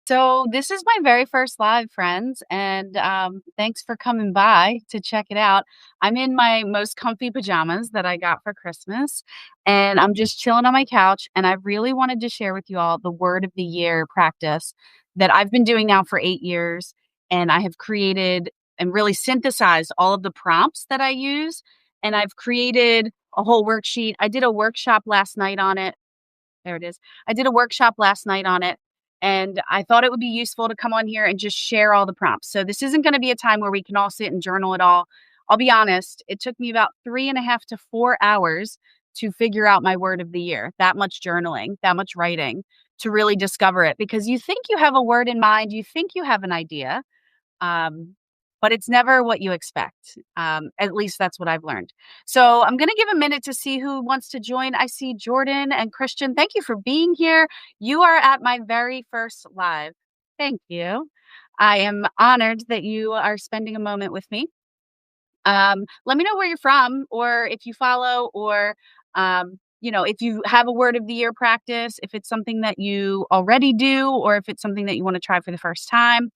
So this is my very first live, friends, and thanks for coming by to check it out. I'm in my most comfy pajamas that I got for Christmas, and I'm just chilling on my couch. And I really wanted to share with you all the word of the year practice that I've been doing now for 8 years, and I have created and really synthesized all of the prompts that I use, and I've created a whole worksheet. I did a workshop last night on it. There it is. I did a workshop last night on it, and I thought it would be useful to come on here and just share all the prompts. So this isn't going to be a time where we can all sit and journal it all. I'll be honest, it took me about 3.5 to 4 hours to figure out my word of the year. That much journaling, that much writing to really discover it, because you think you have a word in mind, you think you have an idea, um, but it's never what you expect. At least that's what I've learned. So I'm going to give a minute to see who wants to join. I see Jordan and Christian. Thank you for being here. You are at my very first live. Thank you. I am honored that you are spending a moment with me. Let me know where you're from, or if you follow, or if you have a word of the year practice, if it's something that you already do, or if it's something that you want to try for the first time.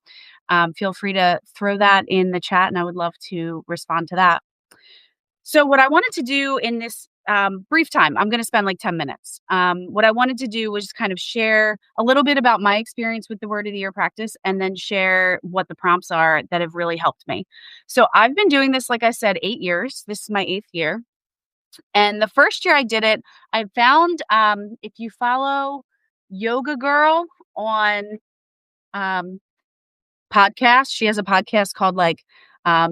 Feel free to throw that in the chat, and I would love to respond to that. So what I wanted to do in this brief time, I'm going to spend like 10 minutes. What I wanted to do was just kind of share a little bit about my experience with the word of the year practice, and then share what the prompts are that have really helped me. So I've been doing this, like I said, 8 years. This is my 8th year. And the first year I did it, I found, if you follow Yoga Girl on podcast. She has a podcast called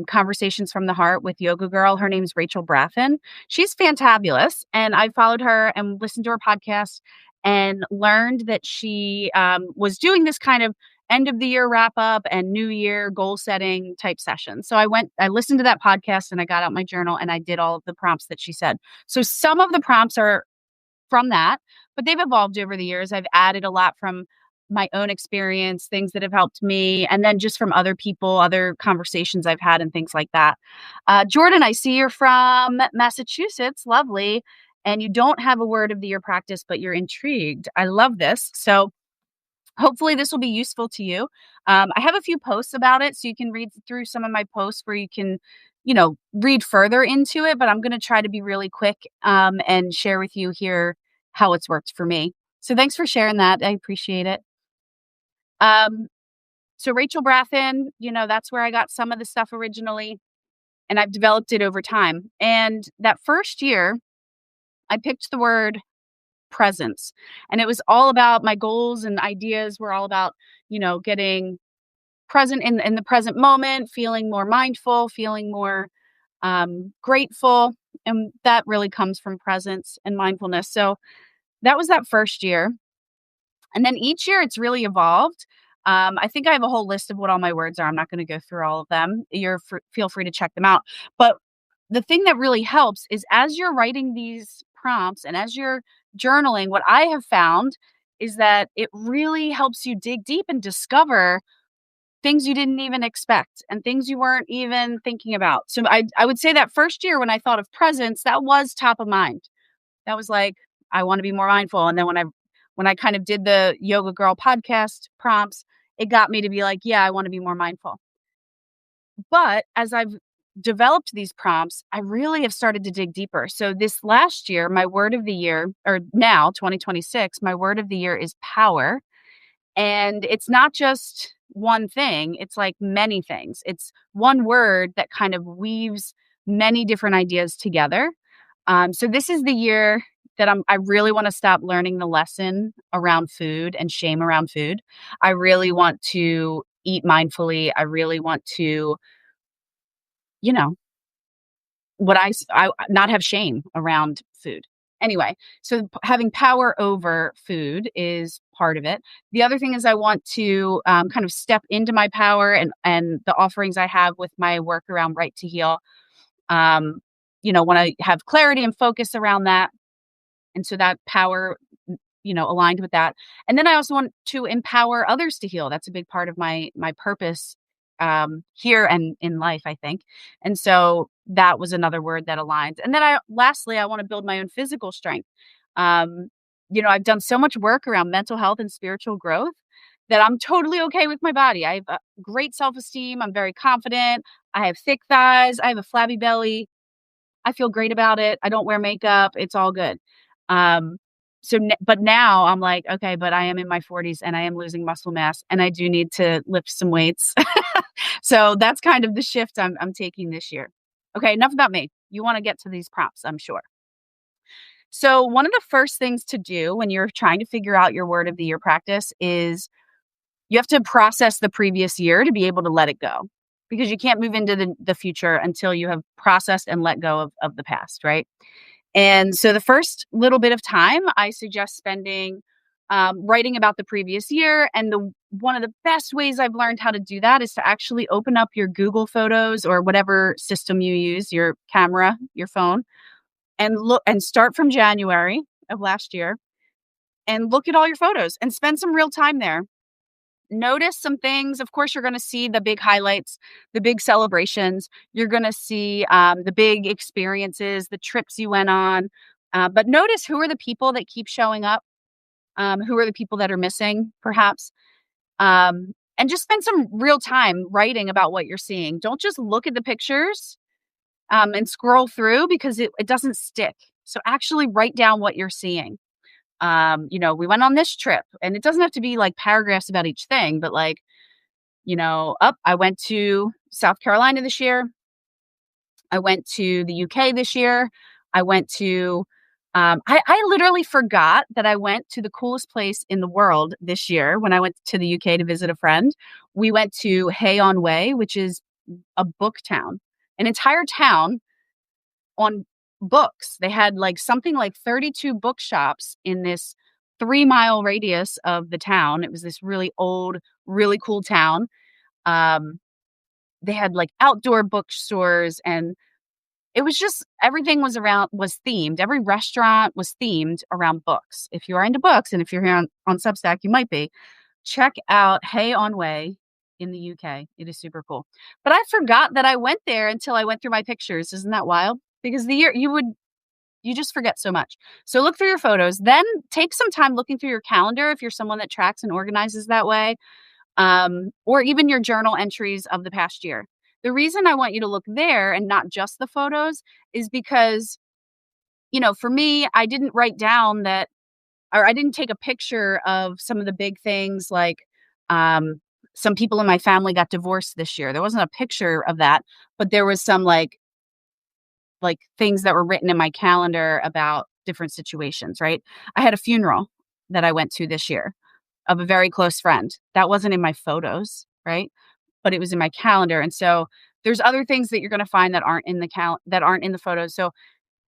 Conversations from the Heart with Yoga Girl. Her name's Rachel Braffin. She's fantabulous. And I followed her and listened to her podcast and learned that she was doing this kind of end of the year wrap up and new year goal setting type session. So I listened to that podcast, and I got out my journal and I did all of the prompts that she said. So some of the prompts are from that, but they've evolved over the years. I've added a lot from my own experience, things that have helped me, and then just from other people, other conversations I've had and things like that. Jordan, I see you're from Massachusetts. Lovely. And you don't have a word of the year practice, but you're intrigued. I love this. So hopefully this will be useful to you. I have a few posts about it, so you can read through some of my posts where you can, read further into it, but I'm going to try to be really quick and share with you here how it's worked for me. So thanks for sharing that. I appreciate it. So Rachel Braffin, that's where I got some of the stuff originally, and I've developed it over time. And that first year, I picked the word presence, and it was all about my goals and ideas were all about, getting present in the present moment, feeling more mindful, feeling more grateful. And that really comes from presence and mindfulness. So that was that first year. And then each year it's really evolved. I think I have a whole list of what all my words are. I'm not going to go through all of them. Feel free to check them out. But the thing that really helps is as you're writing these prompts and as you're journaling, what I have found is that it really helps you dig deep and discover things you didn't even expect and things you weren't even thinking about. So I would say that first year when I thought of presence, that was top of mind. That was like, I want to be more mindful. And then when I kind of did the Yoga Girl podcast prompts, it got me to be like, yeah, I want to be more mindful. But as I've developed these prompts, I really have started to dig deeper. So this last year, my word of the year, or now 2026, my word of the year is power. And it's not just one thing. It's like many things. It's one word that kind of weaves many different ideas together. So this is the year that I really want to stop learning the lesson around food and shame around food. I really want to eat mindfully. I really want to, not have shame around food. Anyway, so having power over food is part of it. The other thing is I want to kind of step into my power and the offerings I have with my work around Right to Heal. Want to have clarity and focus around that. And so that power, aligned with that. And then I also want to empower others to heal. That's a big part of my purpose here and in life, I think. And so that was another word that aligns. And then lastly, I want to build my own physical strength. I've done so much work around mental health and spiritual growth that I'm totally okay with my body. I have a great self-esteem. I'm very confident. I have thick thighs. I have a flabby belly. I feel great about it. I don't wear makeup. It's all good. Um, but now I'm like, okay, but I am in my 40s and I am losing muscle mass and I do need to lift some weights. So that's kind of the shift I'm taking this year. Okay, enough about me. You want to get to these prompts, I'm sure. So one of the first things to do when you're trying to figure out your word of the year practice is you have to process the previous year to be able to let it go, because you can't move into the future until you have processed and let go of the past, right? And so the first little bit of time I suggest spending writing about the previous year. And one of the best ways I've learned how to do that is to actually open up your Google Photos or whatever system you use, your camera, your phone, and look and start from January of last year and look at all your photos and spend some real time there. Notice some things. Of course, you're going to see the big highlights, the big celebrations. You're going to see the big experiences, the trips you went on. But notice, who are the people that keep showing up? Who are the people that are missing, perhaps? And just spend some real time writing about what you're seeing. Don't just look at the pictures and scroll through, because it doesn't stick. So actually write down what you're seeing. We went on this trip, and it doesn't have to be like paragraphs about each thing, but like, I went to South Carolina this year. I went to the UK this year. I went to, I literally forgot that I went to the coolest place in the world this year when I went to the UK to visit a friend. We went to Hay-on-Wye, which is a book town, an entire town on books. They had like something like 32 bookshops in this 3-mile radius of the town. It was this really old, really cool town. Um, they had like outdoor bookstores, and it was just everything was themed. Every restaurant was themed around books. If you are into books, and if you're here on Substack, you might be. Check out Hay-on-Wye in the UK. It is super cool. But I forgot that I went there until I went through my pictures. Isn't that wild? Because the year you just forget so much. So look through your photos, then take some time looking through your calendar if you're someone that tracks and organizes that way, or even your journal entries of the past year. The reason I want you to look there and not just the photos is because, for me, I didn't write down that, or I didn't take a picture of some of the big things, like some people in my family got divorced this year. There wasn't a picture of that, but there was some like things that were written in my calendar about different situations, right? I had a funeral that I went to this year of a very close friend. That wasn't in my photos, right? But it was in my calendar. And so there's other things that you're going to find that aren't in the photos. So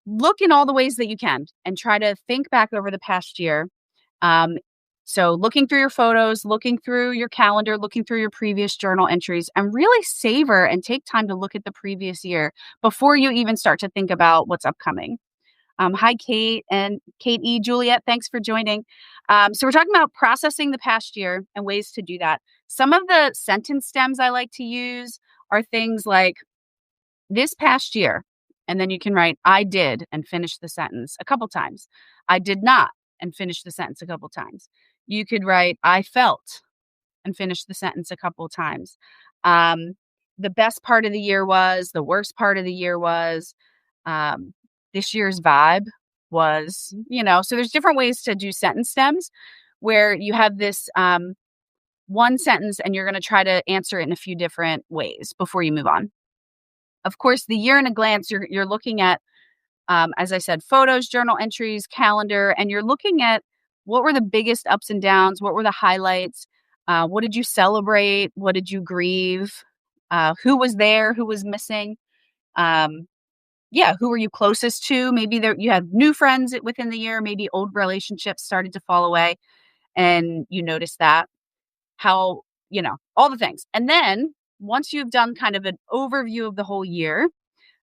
look in all the ways that you can and try to think back over the past year. Um, so looking through your photos, looking through your calendar, looking through your previous journal entries, and really savor and take time to look at the previous year before you even start to think about what's upcoming. Hi, Kate and Kate E. Juliet. Thanks for joining. So we're talking about processing the past year and ways to do that. Some of the sentence stems I like to use are things like this past year. And then you can write, I did, and finish the sentence a couple times. I did not, and finish the sentence a couple times. You could write, I felt, and finish the sentence a couple times. The best part of the year was, the worst part of the year was, this year's vibe was, so there's different ways to do sentence stems where you have this one sentence and you're going to try to answer it in a few different ways before you move on. Of course, the year in a glance, you're looking at, as I said, photos, journal entries, calendar, and you're looking at what were the biggest ups and downs, what were the highlights, what did you celebrate, what did you grieve, who was there, who was missing, who were you closest to? Maybe you had new friends within the year, maybe old relationships started to fall away, and you noticed that, how, all the things. And then once you've done kind of an overview of the whole year,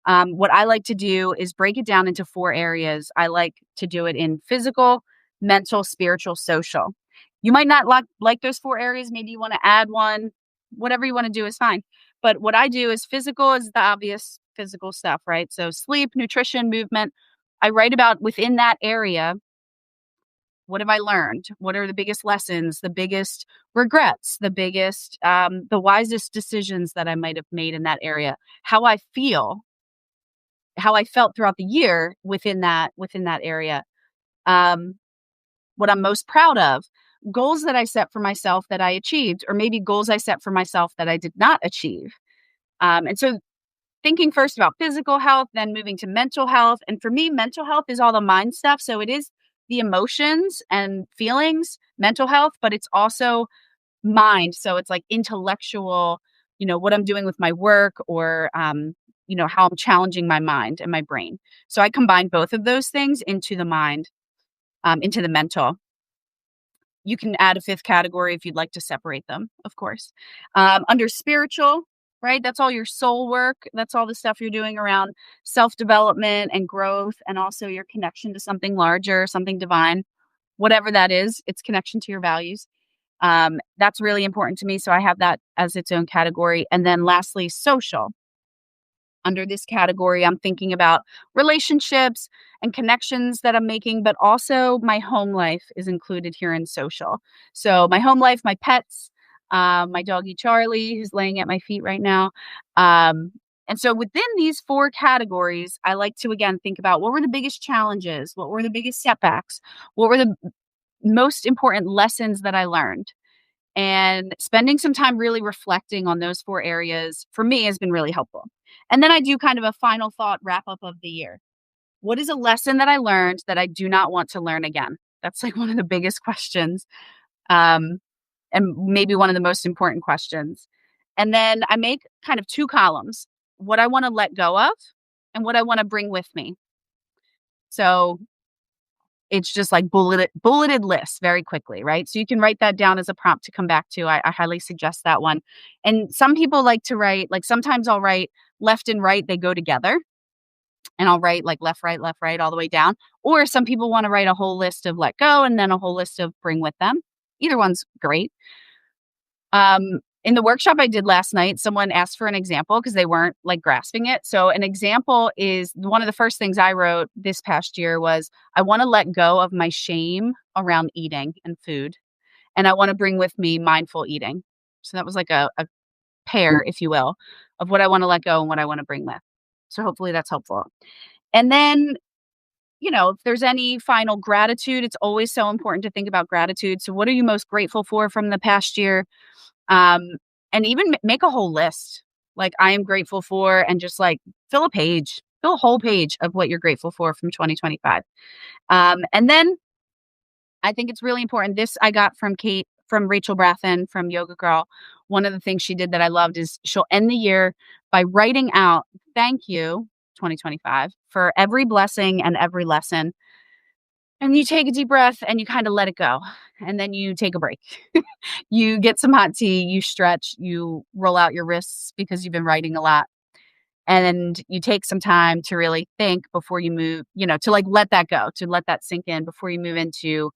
what I like to do is break it down into 4 areas. I like to do it in physical, mental, spiritual, social. You might not like those 4 areas. Maybe you want to add one. Whatever you want to do is fine. But what I do is physical is the obvious physical stuff, right? So sleep, nutrition, movement. I write about within that area What have I learned? What are the biggest lessons, the biggest regrets, the wisest decisions that I might have made in that area? How I feel, how I felt throughout the year within that area. Um, what I'm most proud of, goals that I set for myself that I achieved, or maybe goals I set for myself that I did not achieve. And so thinking first about physical health, then moving to mental health. And for me, mental health is all the mind stuff. So it is the emotions and feelings, mental health, but it's also mind. So it's like intellectual, what I'm doing with my work, or, how I'm challenging my mind and my brain. So I combine both of those things into the mind, into the mental. You can add a fifth category if you'd like to separate them, of course. Under spiritual, right? That's all your soul work. That's all the stuff you're doing around self-development and growth, and also your connection to something larger, something divine, whatever that is, its connection to your values. That's really important to me. So I have that as its own category. And then lastly, social. Under this category, I'm thinking about relationships and connections that I'm making, but also my home life is included here in social. So my home life, my pets, my doggy Charlie, who's laying at my feet right now. And so within these four categories, I like to, again, think about what were the biggest challenges? What were the biggest setbacks? What were the most important lessons that I learned? And spending some time really reflecting on those four areas for me has been really helpful. And then I do kind of a final thought wrap up of the year. What is a lesson that I learned that I do not want to learn again? That's like one of the biggest questions, and maybe one of the most important questions. And then I make kind of two columns: what I want to let go of and what I want to bring with me. So it's just like bulleted lists very quickly, right? So you can write that down as a prompt to come back to. I highly suggest that one. And some people like to write, like sometimes I'll write left and right, they go together. And I'll write like left, right, all the way down. Or some people want to write a whole list of let go and then a whole list of bring with them. Either one's great. In the workshop I did last night, someone asked for an example because they weren't like grasping it. So an example is one of the first things I wrote this past year was, I want to let go of my shame around eating and food. And I want to bring with me mindful eating. So that was like a pair, if you will, of what I want to let go and what I want to bring with. So hopefully that's helpful. And then, if there's any final gratitude, it's always so important to think about gratitude. So what are you most grateful for from the past year? And even make a whole list, like I am grateful for, and just like fill a whole page of what you're grateful for from 2025. And then I think it's really important. This I got from Rachel Brathen from Yoga Girl. One of the things she did that I loved is she'll end the year by writing out, thank you, 2025, for every blessing and every lesson. And you take a deep breath and you kind of let it go. And then you take a break. You get some hot tea, you stretch, you roll out your wrists because you've been writing a lot. And you take some time to really think before you move, to like let that go, to let that sink in before you move into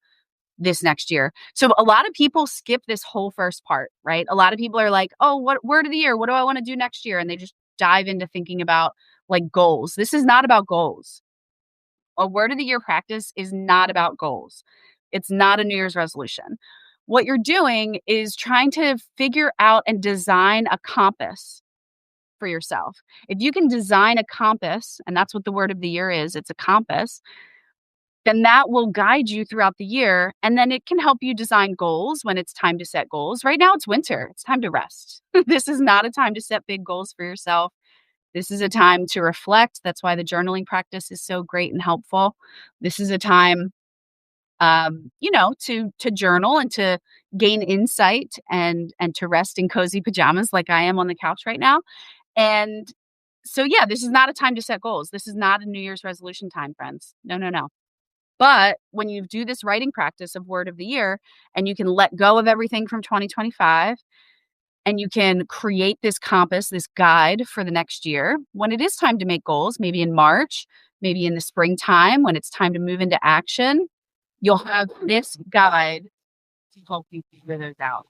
this next year. So a lot of people skip this whole first part, right? A lot of people are like, oh, what word of the year? What do I want to do next year? And they just dive into thinking about like goals. This is not about goals. A word of the year practice is not about goals. It's not a New Year's resolution. What you're doing is trying to figure out and design a compass for yourself. If you can design a compass, and that's what the word of the year is, it's a compass, then that will guide you throughout the year. And then it can help you design goals when it's time to set goals. Right now it's winter. It's time to rest. This is not a time to set big goals for yourself. This is a time to reflect. That's why the journaling practice is so great and helpful. This is a time, to journal and to gain insight and to rest in cozy pajamas like I am on the couch right now. And so, yeah, this is not a time to set goals. This is not a New Year's resolution time, friends. No, no, no. But when you do this writing practice of word of the year and you can let go of everything from 2025, and you can create this compass, this guide for the next year, when it is time to make goals, maybe in March, maybe in the springtime, when it's time to move into action, you'll have this guide to help you figure those out.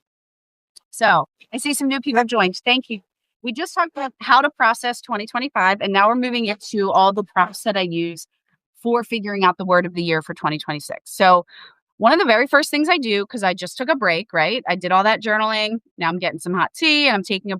So I see some new people have joined. Thank you. We just talked about how to process 2025, and now we're moving into all the prompts that I use for figuring out the word of the year for 2026. So one of the very first things I do, because I just took a break, right? I did all that journaling. Now I'm getting some hot tea and I'm taking a